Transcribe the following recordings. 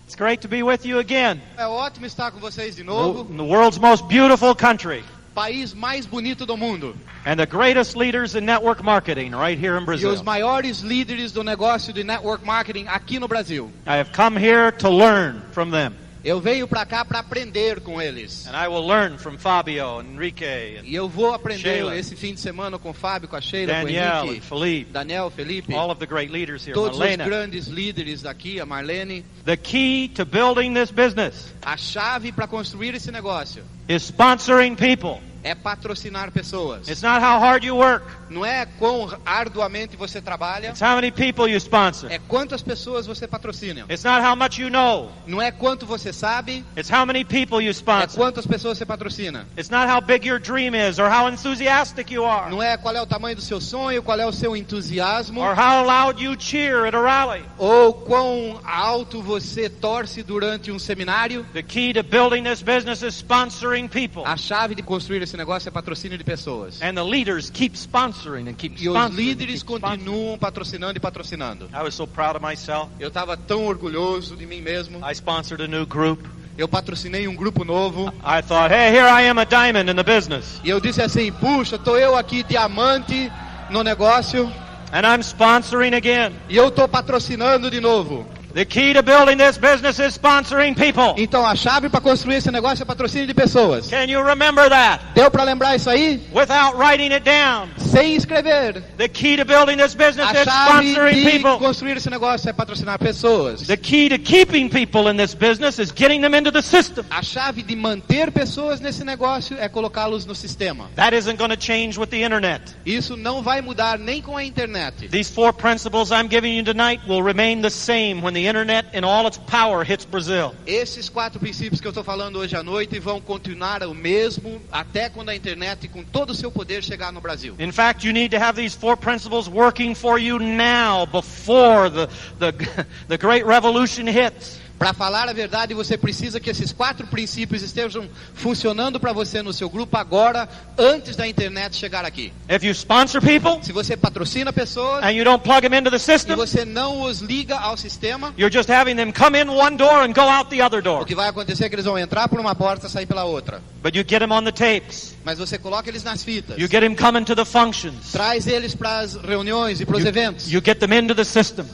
It's great to be with you again. É ótimo estar com vocês de novo. In the world's most beautiful country. País mais bonito do mundo. And the greatest leaders in network marketing right here in E Brazil. os maiores líderes do negócio de network marketing aqui no Brasil. I have come here to learn from them. Eu venho para cá para aprender com eles. And I will learn from Fabio, Enrique, E eu vou aprender Sheila. esse fim de semana com o Fábio, com a Sheila, com o Danielle, and Henrique, Felipe, Daniel, Felipe, all of the great leaders here, todos os Marlena. grandes líderes daqui, a Marlene. The key to building this business A chave para construir esse negócio is sponsoring people. é patrocinar pessoas. It's not how hard you work. Não é quão arduamente você trabalha, It's how many people you sponsor. é quantas pessoas você patrocina. It's not how much you know. Não é quanto você sabe, It's how many people you é sponsor. quantas pessoas você patrocina. It's not how big your dream is or how enthusiastic you are Não é qual é o tamanho do seu sonho, qual é o seu entusiasmo, or how loud you cheer at a rally. ou quão alto você torce durante um seminário. The key to building this business is sponsoring people. A chave de construir esse negócio é patrocínio de pessoas. And the leaders keep sponsoring and keep E os sponsoring. líderes and keep sponsoring. continuam patrocinando e patrocinando. I was so proud of myself. Eu estava tão orgulhoso de mim mesmo. I sponsored a new group. Eu patrocinei um grupo novo. I thought, hey, here I am, a diamond in the business. E eu disse assim, puxa, tô eu aqui diamante no negócio. And I'm sponsoring again. E eu tô patrocinando de novo. The key to building this business is sponsoring people. Então a chave para construir esse negócio é patrocínio de pessoas. Can you remember that? Deu para lembrar isso aí? Without writing it down. Sem escrever. The key to building this business A is chave sponsoring de people. construir esse negócio é patrocinar pessoas. The key to keeping people in this business is getting them into the system. A chave de manter pessoas nesse negócio é colocá-los no sistema. That isn't going to change with the internet. Isso não vai mudar nem com a internet. These 4 principles I'm giving you tonight will remain the same when the internet in all its power hits Brazil. Esses 4 princípios que eu estou falando hoje à noite vão continuar o mesmo até quando a internet com todo o seu poder chegar no Brasil. In fact, you need to have these 4 principles working for you now before the great revolution hits. Para falar a verdade, você precisa que esses 4 princípios estejam funcionando para você no seu grupo agora, antes da internet chegar aqui. If you sponsor people Se você patrocina pessoas and you don't plug them into the e system, você não os liga ao sistema, you're just having them come in one door and go out the other o door. que vai acontecer é que eles vão entrar por uma porta e sair pela outra. But you get them on the tapes. Mas você coloca eles nas fitas. You get them coming to the functions. Traz eles para as reuniões e para os eventos. You get them into the system.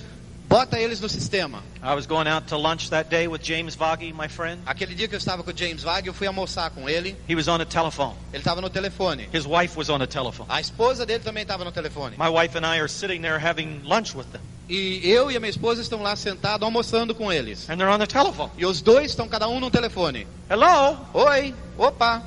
Bota eles no sistema. I was going out to lunch that day with James Vaghi, my friend. Aquele dia que eu estava com o James Wagner, eu fui almoçar com ele. He was on a telephone. Ele estava no telefone. His wife was on a telephone. A esposa dele também estava no telefone. My wife and I are sitting there having lunch with them. E eu e a minha esposa estão lá sentados almoçando com eles. And they're on the telephone. E os dois estão cada um no telefone. Hello? Oi, opa.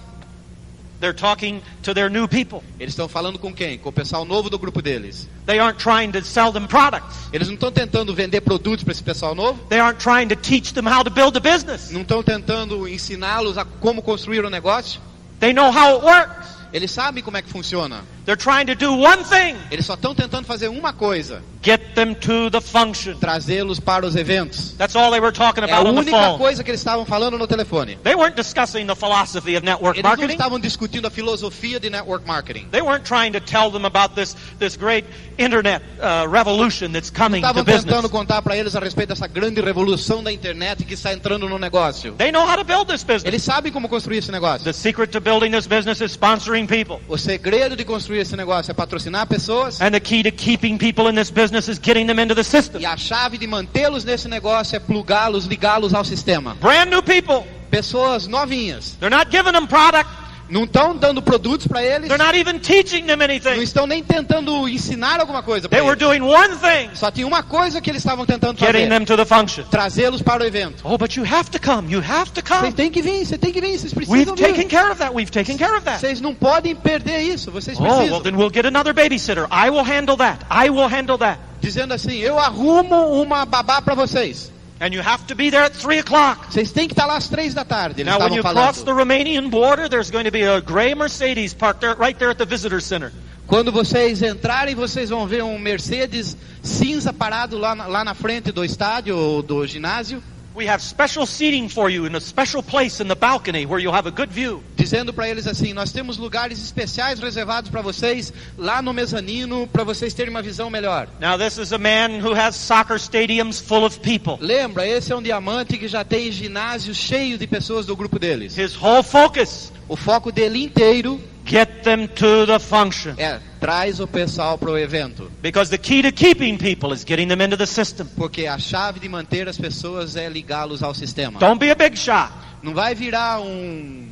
They're talking to their new people. Eles estão falando com quem? Com o pessoal novo do grupo deles. They aren't trying to sell them products. Eles não estão tentando vender produtos para esse pessoal novo. They aren't trying to teach them how to build a business. Não estão tentando ensiná-los a como construir um negócio. They know how it works. Eles sabem como é que funciona. They're trying to do one thing. Eles só estão tentando fazer uma coisa. Get them to the function. Trazê-los para os eventos. That's all they were talking É a about on the única phone. coisa que eles estavam falando no telefone. They weren't discussing the philosophy of network Eles não marketing. estavam discutindo a filosofia de network marketing. They weren't trying to tell them about this great internet revolution that's coming to Estavam business. tentando contar para eles a respeito dessa grande revolução da internet que está entrando no negócio. They know how to build this business. Eles sabem como construir esse negócio. The secret to building this business is sponsoring people. O segredo de construir esse negócio é patrocinar pessoas. And the key to keeping people in this business is getting them into the system. E a chave de mantê-los nesse negócio é plugá-los, ligá-los ao sistema. Brand new people. Pessoas novinhas. They're not giving them product. Não estão dando produtos para eles. They're not even teaching them Não anything. estão nem tentando ensinar alguma coisa para They were eles. doing one thing. Só tinha uma coisa que eles estavam tentando Getting fazer. them to the function. Trazê-los para o evento. Oh, but you have to come. You have to Vocês come. têm que vir, vocês têm que vir, vocês We've precisam taken vir. care of that. We've taken care of that. Vocês não podem perder isso, vocês Oh, well, precisam. then we'll get another babysitter. I will handle that. I will handle that. Dizendo assim, eu arrumo uma babá para vocês. And you have to be there at 3 o'clock. Vocês têm que estar lá às 3 da tarde. Eles Now, when estavam you cross the falando. Romanian border, there's going to be a gray Mercedes parked there, right there at the visitor center. Quando vocês entrarem, vocês vão ver um Mercedes cinza parado lá na frente do estádio ou do ginásio. We have special seating for you in a special place in the balcony where you'll have a good view. Dizendo para eles assim, nós temos lugares especiais reservados para vocês lá no mezanino para vocês terem uma visão melhor. Now this is a man who has soccer stadiums full of people. Lembra, esse é um diamante que já tem ginásio cheio de pessoas do grupo deles. His whole focus, O foco dele inteiro get them to the function. traz o pessoal para o evento. Because the key to keeping people is getting them into the system. Porque a chave de manter as pessoas é ligá-los ao sistema. Don't be a big shot. Não vai virar um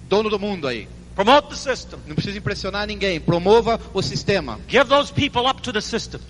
dono do mundo aí. Promote the system. Não precisa impressionar ninguém. Promova o sistema. Give those people up to the system.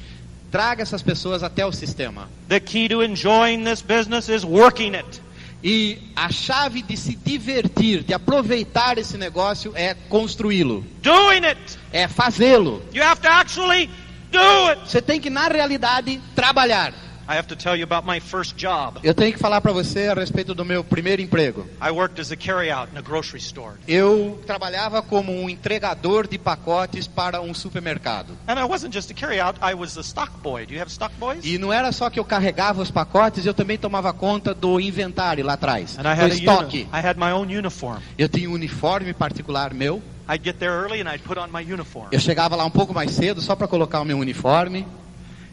Traga essas pessoas até o sistema. The key to enjoying this business is working it. E a chave de se divertir, de aproveitar esse negócio é construí-lo. Doing it. É fazê-lo. You have to actually do it. Você tem que, na realidade, trabalhar. I have to tell you about my first job. Eu tenho que falar para você a respeito do meu primeiro emprego. I worked as a carry-out in a grocery store. Eu trabalhava como um entregador de pacotes para um supermercado. And I wasn't just a carry-out, I was a stock boy. Do you have stock boys? E não era só que eu carregava os pacotes, eu também tomava conta do inventário lá atrás, And I do had estoque. I had my own uniform. Eu tinha um uniforme particular meu. I'd get there early and I'd put on my uniform. Eu chegava lá um pouco mais cedo só para colocar o meu uniforme.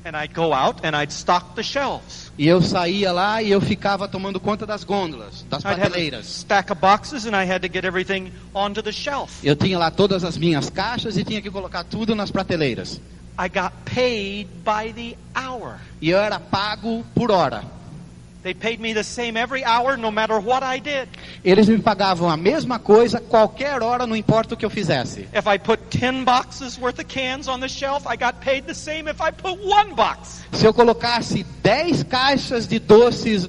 And I'd go out and I'd stock the shelves. E eu saía lá e eu ficava tomando conta das gôndolas, das I'd have a prateleiras. stack of boxes and I had to get everything onto the shelf. Eu tinha lá todas as minhas caixas e tinha que colocar tudo nas prateleiras. I got paid by the hour. E eu era pago por hora. They paid me the same every hour, no matter what I did. Eles me pagavam a mesma coisa, qualquer hora, não importa o que eu fizesse. If I put 10 boxes worth of cans on the shelf, I got paid the same if I put one box. Se eu colocasse 10 caixas de doces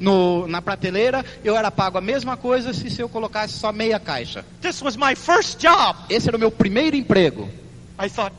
na prateleira, eu era pago a mesma coisa se eu colocasse só meia caixa. This was my first job. Esse era o meu primeiro emprego. I thought,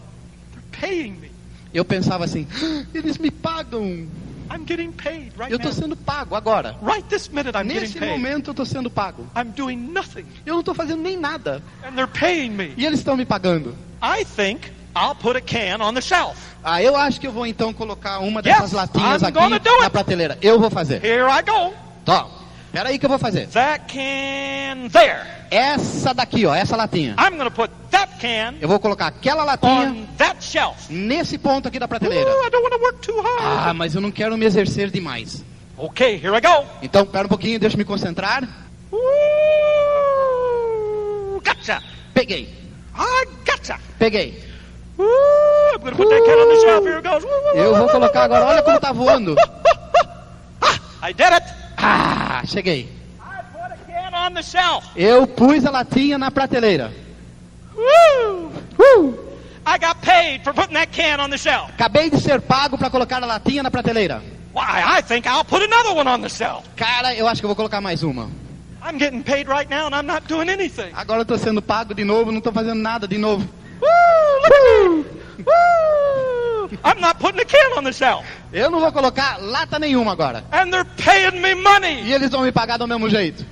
they're paying me. Eu pensava assim, eles me pagam. I'm getting paid right Eu estou now. sendo pago agora. Right this minute I'm Nesse getting paid. momento eu estou sendo pago. I'm doing nothing. Eu não estou fazendo nem nada. And they're paying me. E eles estão me pagando. I think I'll put a can on the shelf. Eu acho que eu vou então colocar uma dessas latinhas I'm aqui gonna do na it. prateleira. Eu vou fazer. Here I go. Tó, espera aí que eu vou fazer. That can there. Essa daqui, ó, essa latinha. I'm going to put that can Eu vou colocar aquela latinha on that shelf. nesse ponto aqui da prateleira. Ooh, I don't want to work too hard. Mas eu não quero me exercer demais. Okay, here I go. Então, espera um pouquinho, deixa eu me concentrar. Gotcha. Peguei, I gotcha. peguei. I'm going to put that can on the shelf. Here it goes. Eu vou colocar agora, olha como tá voando. I did it. Cheguei. I put a can on the shelf. Eu pus a latinha na prateleira. I got paid for putting that can on the shelf. Acabei de ser pago para colocar a latinha na prateleira. Why, I think I'll put another one on the shelf. Cara, eu acho que eu vou colocar mais uma. I'm getting paid right now and I'm not doing anything. Agora eu tô sendo pago de novo, não tô fazendo nada de novo. I'm not putting a can on the shelf. Eu não vou colocar lata nenhuma agora. And they're paying me money. E eles vão me pagar do mesmo jeito.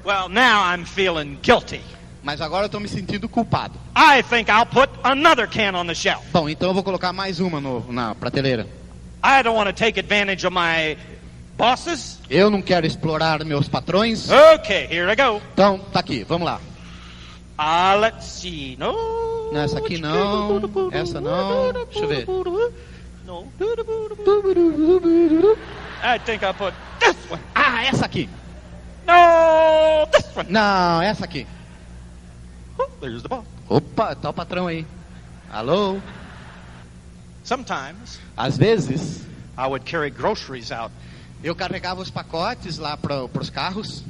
Well, now I'm feeling guilty. Mas agora eu tô me sentindo culpado. I think I'll put another can on the shelf. Bom, então eu vou colocar mais uma na prateleira. I don't want to take advantage of my bosses. Eu não quero explorar meus patrões. Okay, here I go. Então, tá aqui, vamos lá. Let's see. No. Essa aqui não. Essa não. Deixa eu ver. No. I think I'll put this one. Essa aqui. No, this one. Não, essa aqui. Oh, there's the boss. Opa, tá o patrão aí. Alô? Sometimes Às vezes, I would carry groceries out. eu carregava os pacotes lá pros carros.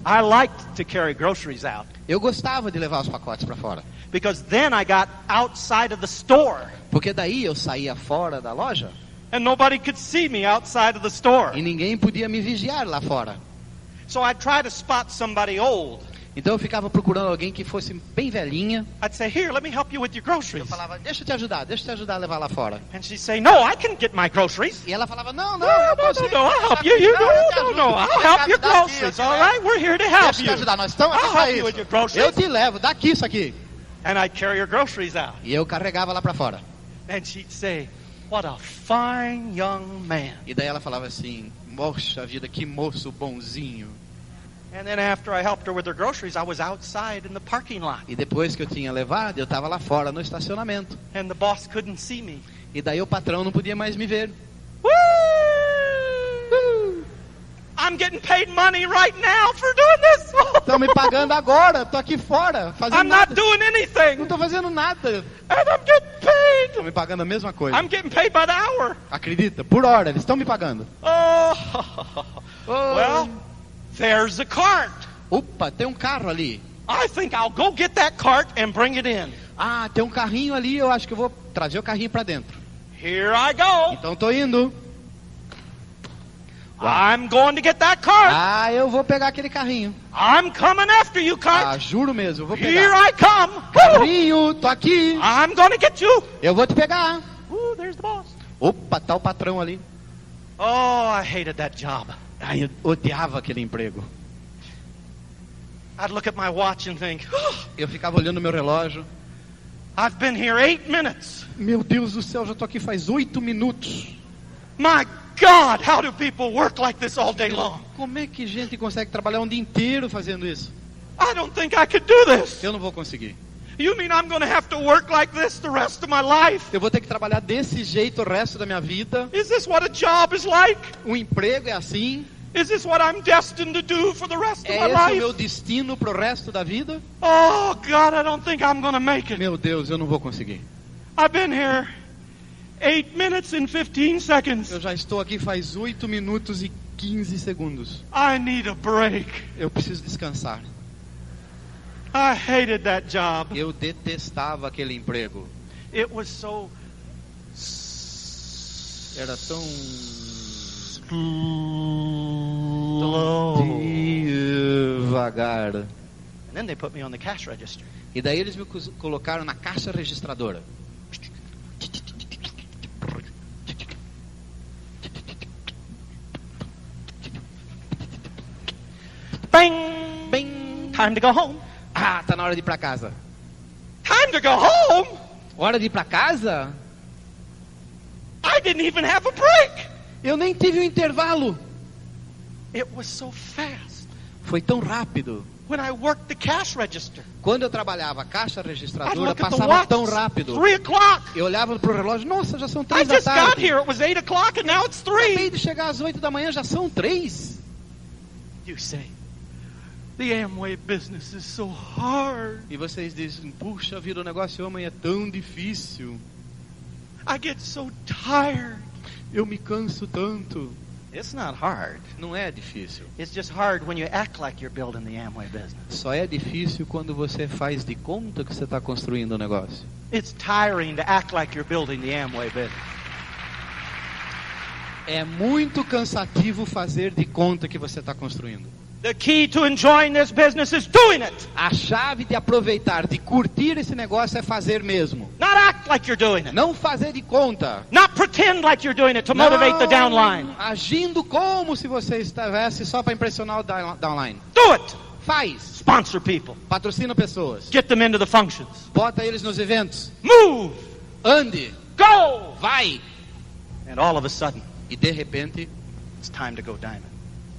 I liked to carry groceries out Eu gostava de levar os pacotes para fora. because then I got outside of the store Porque daí eu saía fora da loja and nobody could see me outside of the store. e ninguém podia me vigiar lá fora. So I'd try to spot somebody old. Então eu ficava procurando alguém que fosse bem velhinha. I'd say, here, let me help you with your Eu groceries. falava, deixa eu te ajudar a levar lá fora. And she'd say, no, I can get my groceries. E ela falava, não, No, eu no, consigo. no, I'll help you. I'll help your groceries. All right, we're here to help Deixa eu te you. ajudar, nós estamos aqui I'll para help you with isso. your groceries. Eu te levo, dá aqui isso aqui. And I'd carry your groceries out. E eu carregava lá para fora. And she'd say, what a fine young man. E daí ela falava assim, Poxa vida, que moço bonzinho. And then after I helped her with her groceries, I was outside in the parking lot. E depois que eu tinha levado, eu estava lá fora no estacionamento. And the boss couldn't see me. E daí o patrão não podia mais me ver. Woo! I'm getting paid money right now for doing this. Estão me pagando agora, tô aqui fora, fazendo I'm not nada. doing Não anything. tô fazendo nada. And I'm getting paid. Estão me pagando a mesma coisa. I'm getting paid by the hour. Acredita? Por hora, eles estão me pagando. Well, there's a cart. Opa, tem um carro ali. I think I'll go get that cart and bring it in. Ah, tem um carrinho ali, eu acho que eu vou trazer o carrinho para dentro. Here I go. Então tô indo. I'm going to get that cart. Ah, eu vou pegar aquele carrinho. I'm coming after you, Ah, cart. juro mesmo, eu vou Here pegar. I come. Woo! Carrinho, tô aqui. I'm going to get you. Eu vou te pegar. There's the boss. Opa, tá o patrão ali. Oh, I hated that job. Ai, eu odiava aquele emprego. I'd look at my watch and think, Eu ficava olhando meu relógio. I've been here 8 minutes. Meu Deus do céu, já tô aqui faz 8 minutos. My God, how do people work like this all day long? Como é que gente consegue trabalhar um dia inteiro fazendo isso? I don't think I could do this. Eu não vou conseguir. You mean I'm going to have to work like this the rest of my life? Eu vou ter que trabalhar desse jeito o resto da minha vida. Is this what a job is like? Um emprego é assim. Is this what I'm destined to do for the rest of É my esse o life? meu destino pro resto da vida? Oh, God, I don't think I'm going to make it. Meu Deus, eu não vou conseguir. I've been here 8 minutes and 15 seconds. Eu já estou aqui faz 8 minutos e 15 segundos. I need a break. Eu preciso descansar. I hated that job. Eu detestava aquele emprego. It was so Era tão slow. devagar. And then they put me on the cash register. E daí eles me colocaram na caixa registradora. Bang! Bem, Time to go home. ah, tá na hora de ir pra casa. Time to go home? Hora de ir pra casa? I didn't even have a break. Eu nem tive um intervalo. It was so fast. Foi tão rápido. When I worked the cash register, Quando eu trabalhava a caixa I'd registradora, look at the passava watch. tão rápido. 3 o'clock. Eu olhava pro relógio, nossa, já são I 3 da just got tarde. here. It was 8 o'clock and now it's 3. Acabei de chegar às 8 da manhã, já são 3. You say, the Amway business is so hard. E vocês dizem, puxa vida, o negócio amanhã é tão difícil. I get so tired. Eu me canso tanto. It's not hard. Não é difícil. It's just hard when you act like you're building the Amway business. Só é difícil quando você faz de conta que você está construindo o negócio. It's tiring to act like you're building the Amway business. É muito cansativo fazer de conta que você está construindo. The key to enjoying this business is doing it. A chave de aproveitar, de curtir esse negócio é fazer mesmo. Not act like you're doing it. Não fazer de conta. Not pretend like you're doing it to motivate the downline. Agindo como se você estivesse só para impressionar o downline. Do it. Faz. Sponsor people. Patrocina pessoas. Get them into the functions. Bota eles nos eventos. Move. Ande. Go. Vai. And all of a sudden, E de repente, it's time to go diamond.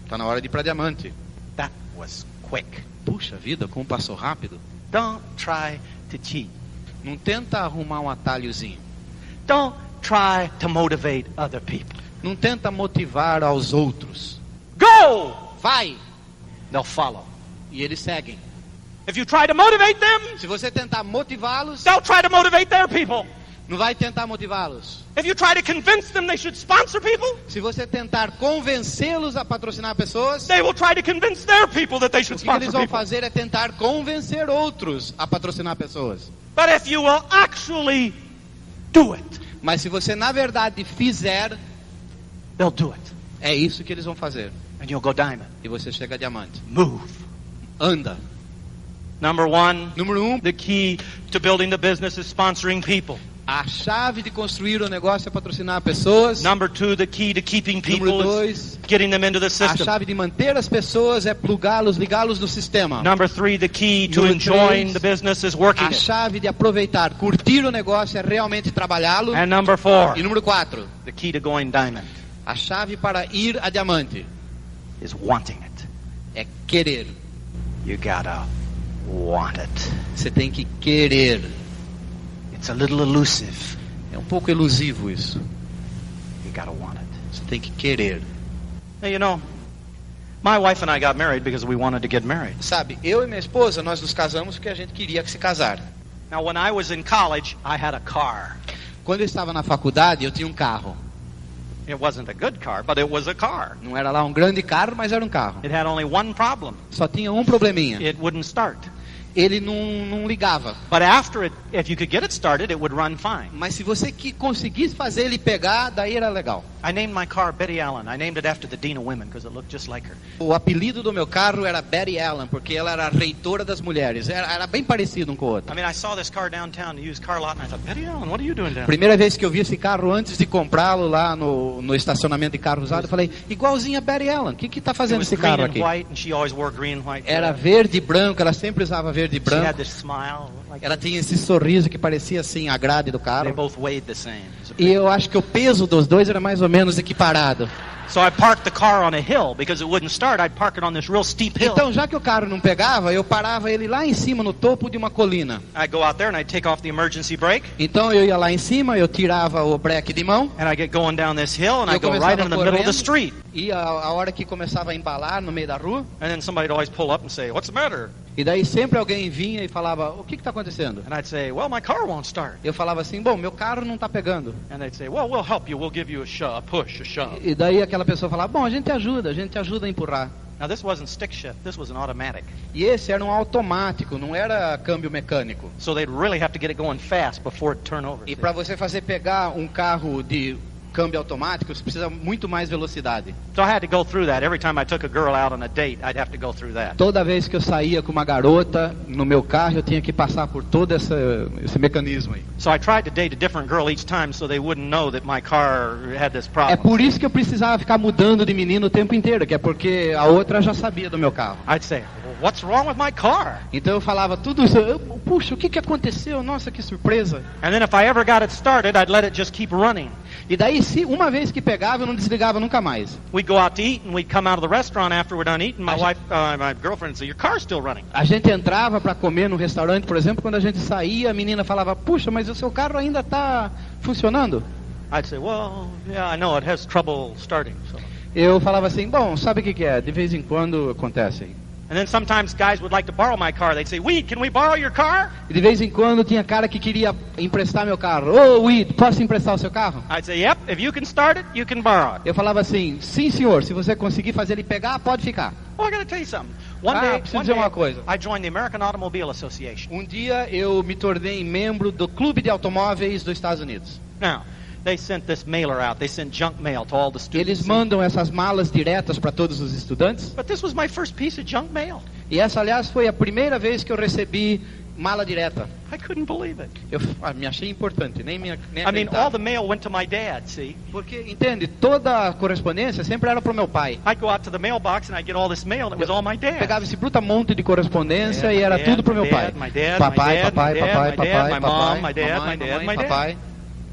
está na hora de ir para diamante. That was quick. Puxa vida, como passou rápido. Don't try to cheat. Não tenta arrumar um atalhozinho. Don't try to motivate other people. Não tenta motivar aos outros. Go. Vai. They'll follow. E eles seguem. If you try to motivate them, Se você tentar motivá-los, they'll try to motivate their people. não vai tentar motivá-los. If you try to convince them they should sponsor people, Se você tentar convencê-los a patrocinar pessoas, they will try to convince their people that they o should que eles sponsor vão people. fazer é tentar convencer outros a patrocinar pessoas. But if you will actually do it, Mas se você na verdade fizer, they'll do it. é isso que eles vão fazer. And you'll go diamond. E você chega a diamante. Move. Anda. Number 1, Número 1, the key to building the business is sponsoring people. a chave de construir o negócio é patrocinar pessoas. Number 2, the key to keeping Número people is 2, getting them into the a system. chave de manter as pessoas é plugá-los, ligá-los no sistema. Number 3, the key to Número enjoying 3, the business is working A it. chave de aproveitar, curtir o negócio é realmente trabalhá-lo. And number E 4, número 4, the key to going diamond. A chave para ir a diamante is wanting it. é querer. You gotta want it. Você tem que querer. It's a little elusive. É um pouco elusivo isso. You gotta want it. Você tem que querer. Now, you know, my wife and I got married because we wanted to get married. Sabe, eu e minha esposa, nós nos casamos porque a gente queria se casar. Now, when I was in college, I had a car. Quando eu estava na faculdade, eu tinha um carro. It wasn't a good car, but it was a car. Não era lá um grande carro, mas era um carro. It had only one problem. Só tinha um probleminha. It wouldn't start. Ele não ligava. But after it, if you could get it started, it would run fine. Mas se você conseguisse fazer ele pegar, daí era legal. I named my car Betty Allen. I named it after the Dean of Women because it looked just like her. O apelido do meu carro era Betty Allen, porque ela era a reitora das mulheres. Era bem parecido um com o outro. I mean, I saw this car downtown, the used car lot, and I thought, Betty Allen, what are you doing down? Primeira vez que eu vi esse carro antes de comprá-lo lá no estacionamento de carro usado, eu falei, igualzinho a Betty Allen. O que está fazendo esse carro aqui? White, and she always wore green and white. Era verde e branco, ela sempre usava verde e She had branco. this smile. Like Ela tinha esse sorriso que parecia assim a grade do they carro. both weighed the same. E eu acho que o peso dos dois era mais ou menos equiparado. So I parked the car on a hill because it wouldn't start. I'd park it on this real steep hill. Então, já que o carro não pegava, eu parava ele lá em cima, no topo de uma colina. I'd go out there and I'd take off the emergency brake. Então eu ia lá em cima, eu tirava o breque de mão. And I'd get going down this hill and Eu I'd go começava right in the middle of the correndo. street. E a hora que começava a embalar no meio da rua, And then somebody'd always pull up and say, what's the matter? e daí sempre alguém vinha e falava, o que está acontecendo? And I'd say, well, my car won't start. Eu falava assim, bom, meu carro não está pegando. And they'd say, well, we'll help you. We'll give you a push, a shove. E daí aquela pessoa falava, bom, a gente ajuda a empurrar. Now, this wasn't stick shift. This was an automatic. E esse era um automático, não era câmbio mecânico. So they'd really have to get it going fast before it turned over. E para você fazer pegar um carro de câmbio automático, você precisa muito mais velocidade. So I had to go through that. Every time I took a girl out on a date, I'd have to go through that. Toda vez que eu saía com uma garota no meu carro, eu tinha que passar por todo esse mecanismo aí. So I tried to date a different girl each time so they wouldn't know that my car had this É problem. por isso que eu precisava ficar mudando de menino o tempo inteiro, que é porque a outra já sabia do meu carro. I'd say, well, what's wrong with my car? Então eu falava tudo isso, puxa, o que aconteceu? Nossa, que surpresa. And then if I ever got it started, I'd let it just keep running. E daí, se uma vez que pegava, eu não desligava nunca mais. We'd go out to eat and we'd come out of the restaurant after we're done eating. My girlfriend would say, your car's still running. A gente entrava para comer no restaurante, por exemplo, quando a gente saía, a menina falava, puxa, mas o seu carro ainda está funcionando? I'd say, well, yeah, I know it has trouble starting. So. Eu falava assim, bom, sabe o que é? De vez em quando acontece. And then sometimes guys would like to borrow my car. They'd say, Wead, can we borrow your car? E de vez em quando tinha cara que queria emprestar meu carro. Ô, Wead, posso emprestar o seu carro? I'd say, yep, if you can start it, you can borrow it. Eu falava assim, sim senhor, se você conseguir fazer ele pegar, pode ficar. Well, I got to tell you something. Preciso dizer uma coisa. I joined the American Automobile Association. Um dia eu me tornei membro do Clube de Automóveis dos Estados Unidos. Now, they sent this mailer out. They sent junk mail to all the students. Eles mandam essas malas diretas para todos os estudantes. But this was my first piece of junk mail. E essa, aliás, foi a primeira vez que eu recebi mala direta. I couldn't believe it. Eu me achei importante, nem I mean, acreditava. all the mail went to my dad, see? Porque, entende, toda a correspondência sempre era pro meu pai. I'd go out to the mailbox and I'd get all this mail and it was all my dad. Pegava esse bruta monte de correspondência e era tudo pro meu pai. Papai, my mom, my dad, mamãe, papai.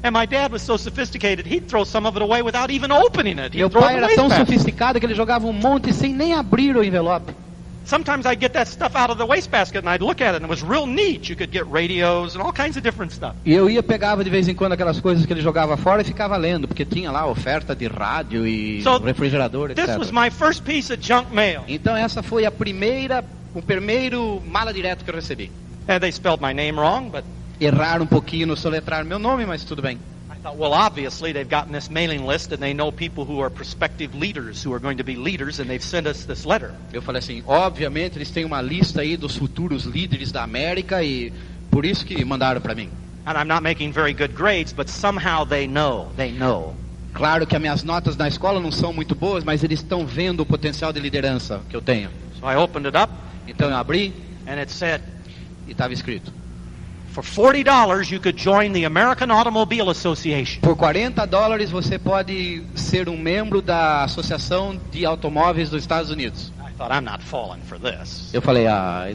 And my dad was so sophisticated, he'd throw some of it away without even opening it. Meu pai era tão sofisticado que ele jogava um monte sem nem abrir o envelope. Sometimes I'd get that stuff out of the wastebasket and I'd look at it and it was real neat. You could get radios and all kinds of different stuff. E eu pegava de vez em quando aquelas coisas que ele jogava fora e ficava lendo, porque tinha lá oferta de rádio e refrigerador, etc. This was my first piece of junk mail. Então essa foi o primeiro mala direto que eu recebi. And they spelled my name wrong, but Erraram um pouquinho no soletrar meu nome, mas tudo bem. I thought, well, obviously they've gotten this mailing list and they know people who are prospective leaders who are going to be leaders and they've sent us this letter. Eu falei assim, obviamente eles têm uma lista aí dos futuros líderes da América e por isso que mandaram para mim. And I'm not making very good grades, but somehow they know. Claro que as minhas notas na escola não são muito boas, mas eles estão vendo o potencial de liderança que eu tenho. So I opened it up Então eu abri and it said, e estava escrito: for $40 you could join the American Automobile Association. por $40 você pode ser um membro da Associação de Automóveis dos Estados Unidos. I thought, I'm not falling for this. Eu falei,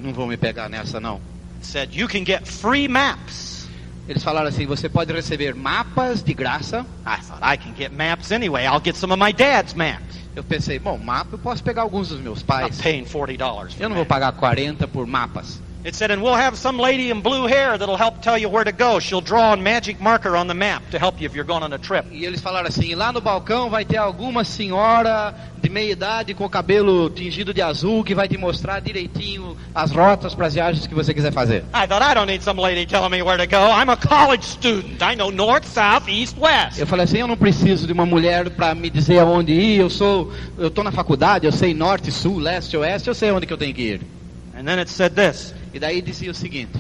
não vou me pegar nessa não. It said, you can get free maps. Eles falaram assim, você pode receber mapas de graça. I thought, I can get maps anyway. I'll get some of my dad's maps. Eu pensei, bom, mapa eu posso pegar alguns dos meus I'm pais. paying $40 for Eu não vou maps. pagar 40 por mapas. It said, and we'll have some lady in blue hair that'll help tell you where to go. She'll draw a magic marker on the map to help you if you're going on a trip. E eles falaram assim, lá no balcão vai ter alguma senhora de meia idade com o cabelo tingido de azul que vai te mostrar direitinho as rotas para as viagens que você quiser fazer. I thought, I don't need some lady telling me where to go. I'm a college student. I know north, south, east, west. Eu falei assim, eu não preciso de uma mulher para me dizer aonde ir. Eu tô na faculdade, eu sei norte, sul, leste, oeste, eu sei onde que eu tenho que ir. And then it said this. E daí dizia o seguinte: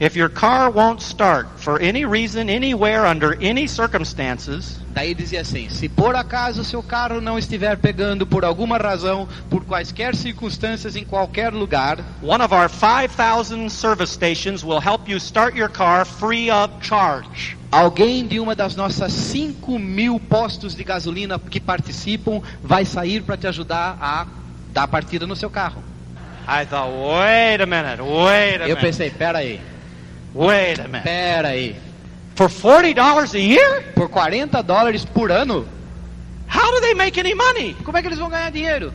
If your car won't start for any reason, anywhere, under any circumstances, daí dizia assim, se por acaso o seu carro não estiver pegando por alguma razão, por quaisquer circunstâncias, em qualquer lugar, one of our 5,000 service stations will help you start your car free of charge. alguém de uma das nossas 5.000 postos de gasolina que participam vai sair para te ajudar a dar partida no seu carro. I thought, wait a minute. Eu pensei, peraí, Wait a minute. peraí. For $40 a year? Por $40 por ano? How do they make any money? Como é que eles vão ganhar dinheiro?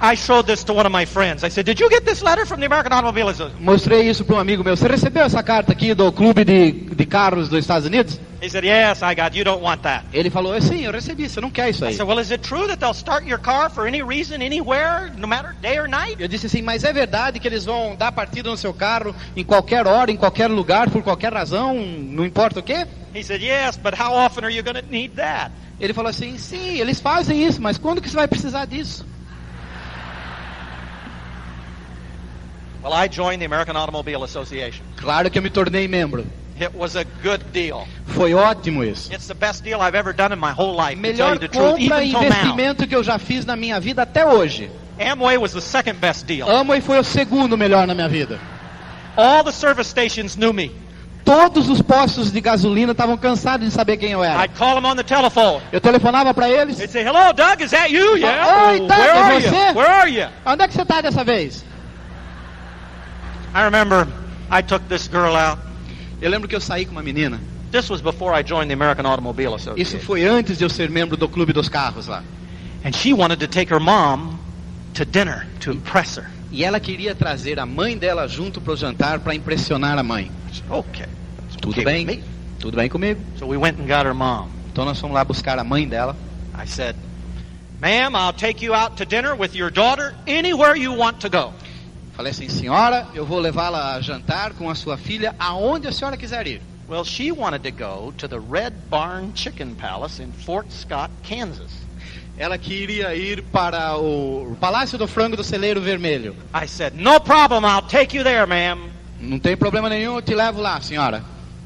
I showed this to one of my friends. I said, did you get this letter from the American Automobile Association? Mostrei isso para um amigo meu. Você recebeu essa carta aqui do clube de carros dos Estados Unidos? He said, yes, I got. You don't want that. Ele falou, sim, eu recebi, você não quer isso I aí. said, well, is it true that they'll start your car for any reason, anywhere, no matter day or night? Eu disse assim, mas é verdade que eles vão dar partida no seu carro em qualquer hora, em qualquer lugar, por qualquer razão, não importa o quê? He said, yes, but how often are you going to need that? Ele falou assim, sim, eles fazem isso, mas quando que você vai precisar disso? Well, I joined the American Automobile Association. Claro que eu me tornei membro. It was a good deal. Foi ótimo isso. It's the best deal I've ever done in my whole life, to tell Melhor you the truth, compra e even till now. investimento que eu já fiz na minha vida até hoje. Amway was the second best deal. Amway foi o segundo melhor na minha vida. All the service stations knew me. Todos os postos de gasolina estavam cansados de saber quem eu era. I'd call them on the telephone. Eu telefonava para eles. They'd say, hello, Doug, is that you? Yeah. Oi, Doug, Where é are você? you? Where are you? Onde é que você está dessa vez? I remember I took this girl out. Eu lembro que eu saí com uma menina. This was before I joined the American Automobile Isso Association. foi antes de eu ser membro do clube dos carros lá. And she wanted to take her mom to dinner to impress her. E ela queria trazer a mãe dela junto para o jantar para impressionar a mãe. I said, okay. Tudo Okay bem? with me. Tudo bem comigo? So we went and got her mom. Então nós fomos lá buscar a mãe dela. I said, ma'am, I'll take you out to dinner with your daughter anywhere you want to go. Falei assim, senhora, eu vou levá-la a jantar com a sua filha aonde a senhora quiser ir. Well, she wanted to go to the Red Barn Chicken Palace in Fort Scott, Kansas. Ela queria ir para o Palácio do Frango do Celeiro Vermelho. I said, no problem, I'll take you there, ma'am. Não tem problema nenhum, eu te levo lá, senhora.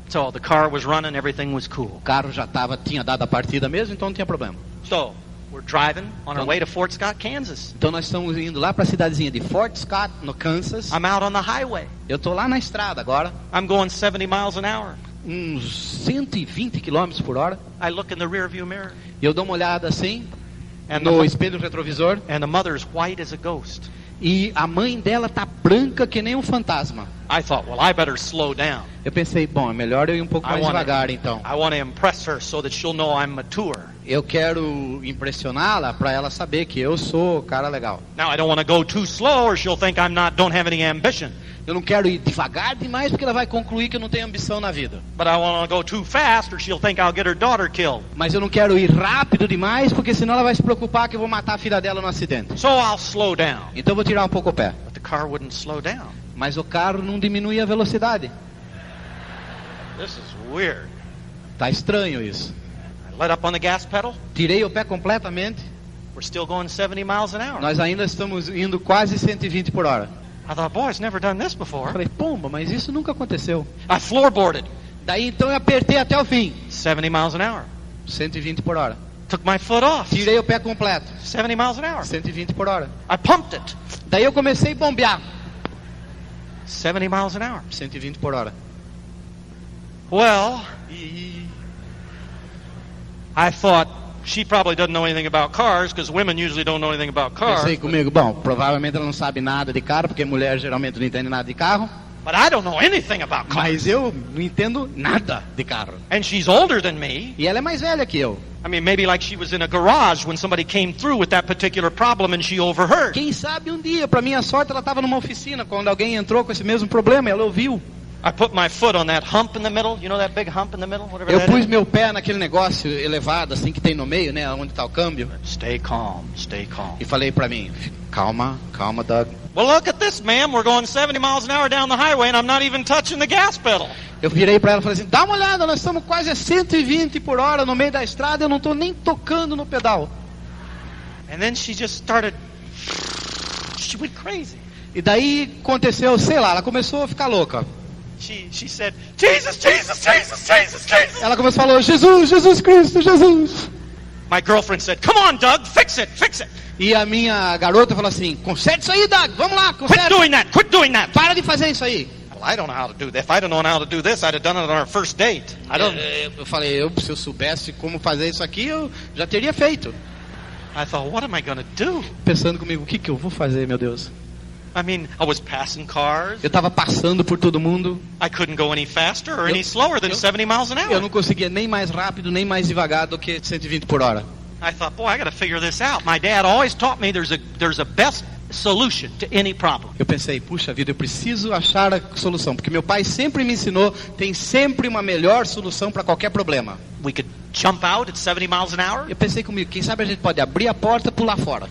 So the car was running, everything was cool. O carro já tinha dado a partida mesmo, então não tinha problema. So we're driving on our way to Fort Scott, Kansas. Então nós estamos indo lá para a cidadezinha de Fort Scott, no Kansas. I'm out on the highway. Eu tô lá na estrada agora, I'm going 70 miles an hour. uns 120 km por hora. I look in the rearview mirror, Eu dou uma olhada assim and no the, espelho retrovisor and the mother's white as a ghost. e a mãe dela tá branca que nem um fantasma. I thought, well, I better slow down. Eu pensei, bom, é melhor eu ir um pouco mais devagar então. I want to impress her so that she'll know I'm mature. Eu quero impressioná-la para ela saber que eu sou cara legal. Now, I don't want to go too slow or she'll think don't have any ambition. Eu não quero ir devagar demais porque ela vai concluir que eu não tenho ambição na vida. But I want to go too fast or she'll think I'll get her daughter killed. Mas eu não quero ir rápido demais porque senão ela vai se preocupar que eu vou matar a filha dela no acidente. So I'll slow down. Então eu vou tirar um pouco o pé. But the car wouldn't slow down. Mas o carro não diminui a velocidade. This is weird. Tá estranho isso. I let up on the gas pedal. Tirei o pé completamente. We're still going 70 miles an hour. Nós ainda estamos indo quase 120 por hora. I thought, boy, it's never done this Eu before. falei, pomba, mas isso nunca aconteceu. I floorboarded. Daí então eu apertei até o fim. 70 miles an hour. 120 por hora. Took my foot off. Tirei o pé completo. 70 miles an hour. 120 por hora. I pumped it. Daí eu comecei a bombear. 70 miles an hour. 120 por hora. Well, I thought she probably doesn't know anything about cars because women usually don't know anything about cars. Pensei comigo, bom, provavelmente ela não sabe nada de carro, porque mulher geralmente não entende nada de carro. But I don't know anything about cars. Mas eu não entendo nada de carro. And she's older than me. E ela é mais velha que eu. I mean, maybe like she was in a garage when somebody came through with that particular problem and she overheard. Quem sabe um dia, para minha sorte, ela estava numa oficina quando alguém entrou com esse mesmo problema e ela ouviu. I put my foot on that hump in the middle. You know that big hump in the middle? Whatever Eu that pus is? meu pé naquele negócio elevado, assim, que tem no meio, né? Onde está o câmbio. Stay calm, stay calm. E falei para mim, calma, calma, Doug. Well, look at this, ma'am. We're going 70 miles an hour down the highway and I'm not even touching the gas pedal. Eu virei para ela e falei assim, dá uma olhada, nós estamos quase a 120 por hora no meio da estrada, eu não estou nem tocando no pedal. And then she just started, she went crazy. E daí aconteceu, sei lá, ela começou a ficar louca. She said, Jesus, Jesus, Jesus, Jesus, Jesus. Ela começou a falar, Jesus, Jesus Cristo, Jesus. My girlfriend said, come on, Doug, fix it, fix it. E a minha garota falou assim, conserte isso aí, Doug, vamos lá, Quit conserte. doing that, quit doing that. Para de fazer isso aí. Well, I don't know how to do that. If I didn't know how to do this, I'd have done it on our first date. I don't. Eu falei, se eu soubesse como fazer isso aqui, eu já teria feito. I thought, what am I going to do? Pensando comigo, o que eu vou fazer, meu Deus? I mean, I was passing cars. Eu estava passando por todo mundo. I couldn't go any faster or any slower than 70 miles an Eu hour. não conseguia nem mais rápido, nem mais devagar do que 120 por hora. I thought, boy, I got to figure this out. My dad always taught me there's a best solution to any problem. Eu pensei, puxa vida, eu preciso achar a solução, porque meu pai sempre me ensinou, tem sempre uma melhor solução para qualquer problema. We could jump out at 70 miles an hour. Eu pensei comigo, quem sabe a gente pode abrir a porta e pular fora.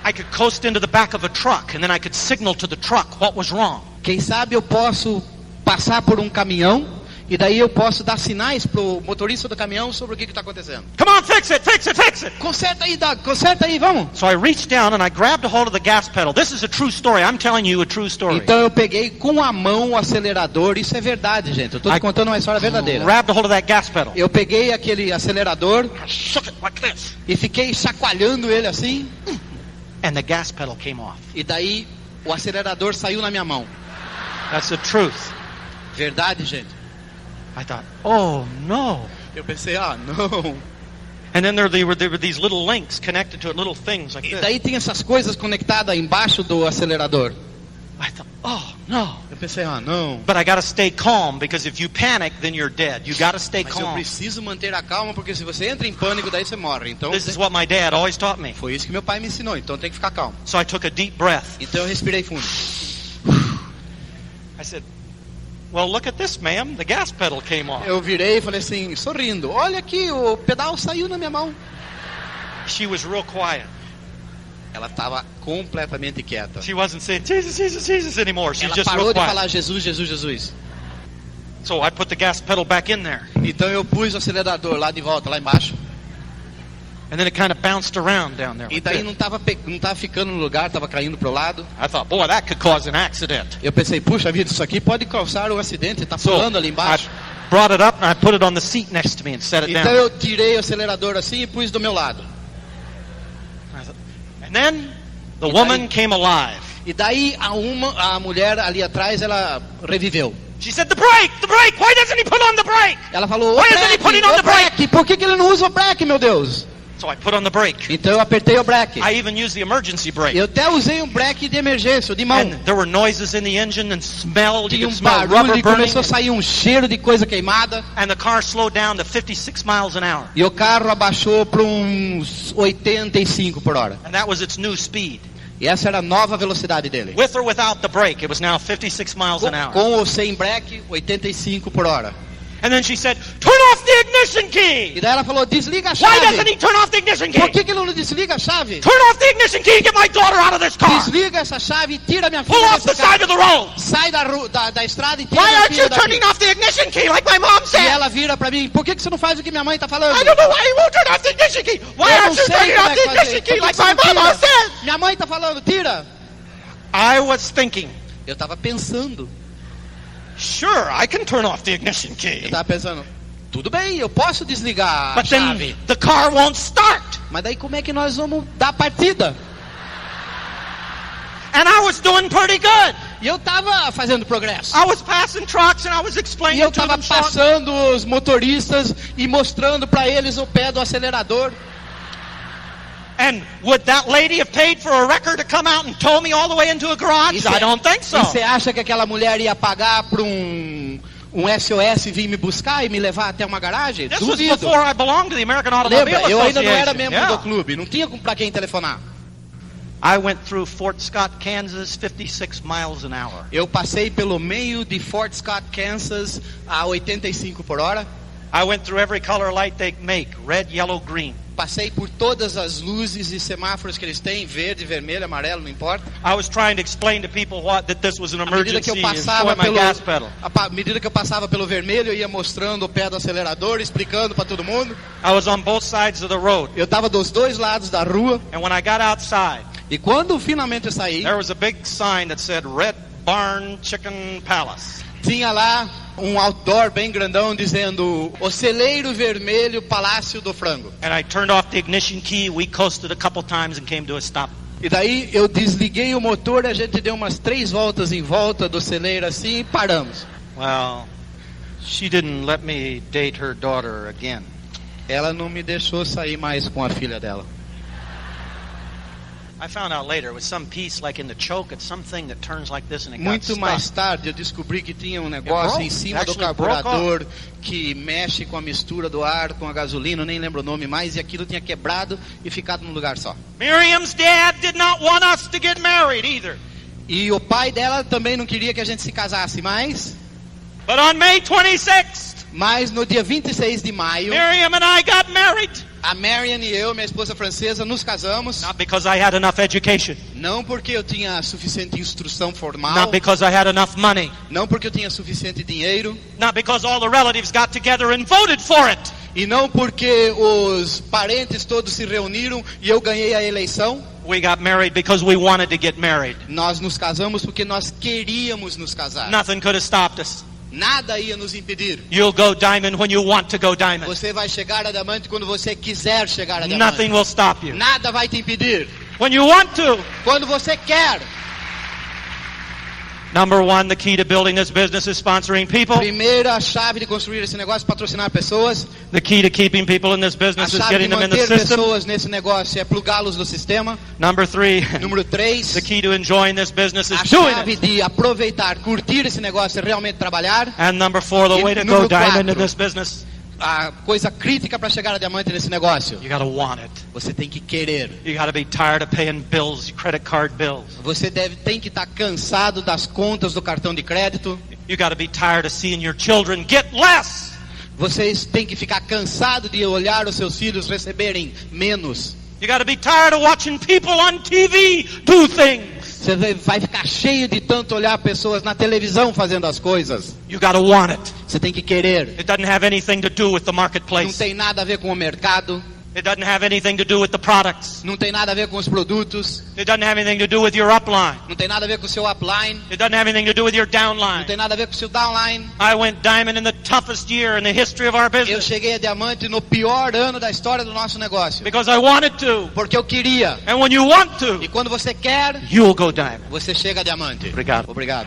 I could coast into the back of a truck and then I could signal to the truck what was wrong. Quem sabe eu posso passar por um caminhão e daí eu posso dar sinais pro motorista do caminhão sobre o que está acontecendo. Come on, fix it, fix it, fix it. Conserta aí, Doug, conserta aí, vamos. So I reached down and I grabbed a hold of the gas pedal. This is a true story. I'm telling you a true story. Então eu peguei com a mão o acelerador, isso é verdade, gente. Eu estou te contando uma história verdadeira. Grabbed a hold of that gas pedal. Eu peguei aquele acelerador I shook it like this. e fiquei chacoalhando ele assim, And the gas pedal came off. e daí o acelerador saiu na minha mão. That's the truth. Verdade, gente. I thought, oh no. Eu pensei, não. And then there were these little links connected to it, little things like E this. daí tem essas coisas conectadas embaixo do acelerador. I thought, oh no. Eu pensei, não. But I got to stay calm because if you panic, then you're dead. You got to stay Mas eu calm. preciso manter a calma, porque se você entra em pânico, daí você morre. Então, This is what my dad always taught me. foi isso que meu pai me ensinou, então tem que ficar calmo. So I took a deep breath. Então eu respirei fundo. I said, well, look at this, ma'am. The gas pedal came off. Eu virei e falei assim, sorrindo, olha aqui, o pedal saiu na minha mão. She was real quiet. Ela estava completamente quieta. She wasn't saying, Jesus, Jesus, Jesus anymore. She was Ela just parou real de quiet. falar Jesus, Jesus, Jesus. So I put the gas pedal back in there. Então eu pus o acelerador lá de volta, lá embaixo. And then it kind of bounced around down there. E like daí this. não estava ficando no lugar, estava caindo pro lado. I thought, boy, that could cause an accident. Eu pensei, puxa vida, isso aqui pode causar um acidente, tá So pulando ali embaixo. I brought it up and I put it on the seat next to me and set it Então down. eu tirei o acelerador assim e pus do meu lado. I thought- And then the woman came alive. E daí a mulher ali atrás, ela reviveu. She said, the brake! Why doesn't he put on the brake? Ela falou, Why isn't he putting on the brake? por que ele não usa o breque, meu Deus? So I put on the brake. Então eu apertei o breque. I even used the emergency brake. Eu até usei um breque de emergência, de mão. And there were noises in the engine and smell. You Tinha could um smell barulho rubber e burning. começou a sair um cheiro de coisa queimada. And the car slowed down to 56 miles an hour. E o carro abaixou para uns 85 por hora. And that was its new speed. E essa era a nova velocidade dele. With or without the brake, it was now 56 miles an hour. Com ou sem breque, 85 por hora. And then she said, turn off the ignition key! E daí ela falou, desliga a Why doesn't chave. he turn off the ignition Por key? que ele não desliga a chave? Turn off the ignition key and get my daughter out of this car! Desliga essa chave e tira minha Pull filha off the desse side carro. of the road! Sai da estrada e tira Why minha aren't filha you daqui. turning off the ignition key like my mom E said? ela vira pra mim, por que você não faz o que minha mãe tá falando? I don't know why he won't turn off the ignition key! Why Eu não aren't you sei turning como off é the que fazer. ignition Por key que like você my não mama tira? said? Minha mãe tá falando, tira. I was thinking, Eu tava pensando. sure, I can turn off the ignition Eu key. tava pensando, tudo bem, eu posso desligar a But then chave. the car won't start. Mas daí como é que nós vamos dar partida? And I was doing pretty good. E eu tava fazendo progresso. I was passing trucks and I was E explaining eu to tava them. passando os motoristas e mostrando pra eles o pé do acelerador. And would that lady have paid for a wrecker to come out and tow me all the way into a garage? I don't think so. E você acha que aquela mulher ia pagar para um SOS vir me buscar e me levar até uma garagem? This was Duvido. before I belonged to the American Automobile Lembra, eu ainda não era Association. membro do clube, não tinha para quem telefonar. I went through Fort Scott, Kansas, 56 miles an hour. Eu passei pelo meio de Fort Scott, Kansas, a 85 por hora. I went through every color light they make, red, yellow, green. Passei por todas as luzes e semáforos que eles têm, verde, vermelho, amarelo, não importa. I was trying to explain to people that this was an À medida que eu emergency and passava showing my gas pedal. à medida que eu passava pelo vermelho, eu ia mostrando o pé do acelerador, explicando para todo mundo. I was on both sides of the road. Eu estava dos dois lados da rua. And when I got outside, E quando finalmente eu saí, there was a big sign that said Red Barn Chicken Palace. tinha lá um outdoor bem grandão dizendo o celeiro vermelho Palácio do Frango. And I turned off the ignition key. We coasted a couple times and came to a stop. E daí eu desliguei o motor, a gente deu umas 3 voltas em volta do celeiro assim e paramos. Well, she didn't let me date her daughter again. Ela não me deixou sair mais com a filha dela. I found out later it was some piece like in the choke. It's something that turns like this and it got Muito stuck. mais tarde eu descobri que tinha um negócio broke. em cima do Actually carburador que mexe com a mistura do ar com a gasolina, eu nem lembro o nome mais, e aquilo tinha quebrado e ficado num lugar só. Miriam's dad did not want us to get married either. E o pai dela também não queria que a gente se casasse mais, But on May 26th, mas no dia 26 de maio, Miriam and I got married. a Marian e eu, minha esposa francesa, nos casamos. Not because I had enough education. Não porque eu tinha suficiente instrução formal, Not because I had enough money. não porque eu tinha suficiente dinheiro, Not because all the relatives got together and voted for it. e não porque os parentes todos se reuniram e eu ganhei a eleição. We got married because we wanted to get married. Nós nos casamos porque nós queríamos nos casar. Nothing could have stopped us. Nada ia nos impedir. You'll go diamond when you want to go diamond. Você vai chegar a diamante quando você quiser chegar a diamante. Nothing will stop you. Nada vai te impedir. When you want to. Quando você quer. Number one, the key to building this business is sponsoring people. Primeira chave de construir esse negócio é patrocinar pessoas. The key to keeping people in this A business is chave de getting them in the manter system. pessoas nesse negócio é plugá-los no sistema. Number three, Número 3, the key to enjoying this business is a doing chave it. de aproveitar, curtir esse negócio é realmente trabalhar. And number four, the E way to número go diamond in 4. this business, A coisa crítica para chegar a diamante nesse negócio, you gotta want it. você tem que querer. You gotta be tired of paying bills, credit card bills. Você tem que estar cansado das contas do cartão de crédito. You gotta be tired of seeing your children get less. Vocês têm que ficar cansado de olhar os seus filhos receberem menos. You gotta be tired of watching people on TV do things. Você vai ficar cheio de tanto olhar pessoas na televisão fazendo as coisas. You gotta want it. Você tem que querer. It doesn't have anything to do with the Não marketplace. tem nada a ver com o mercado. It doesn't have anything to do with the products. Não tem nada a ver com os produtos. It doesn't have anything to do with your upline. Não tem nada a ver com o seu upline. It doesn't have anything to do with your Não downline. tem nada a ver com o seu downline. I went diamond in the toughest year in the history of our Eu business cheguei a diamante no pior ano da história do nosso negócio. because I wanted to. Porque eu queria. And when you want to, E quando você quer, you'll go diamond. você chega a diamante. Obrigado. Obrigado.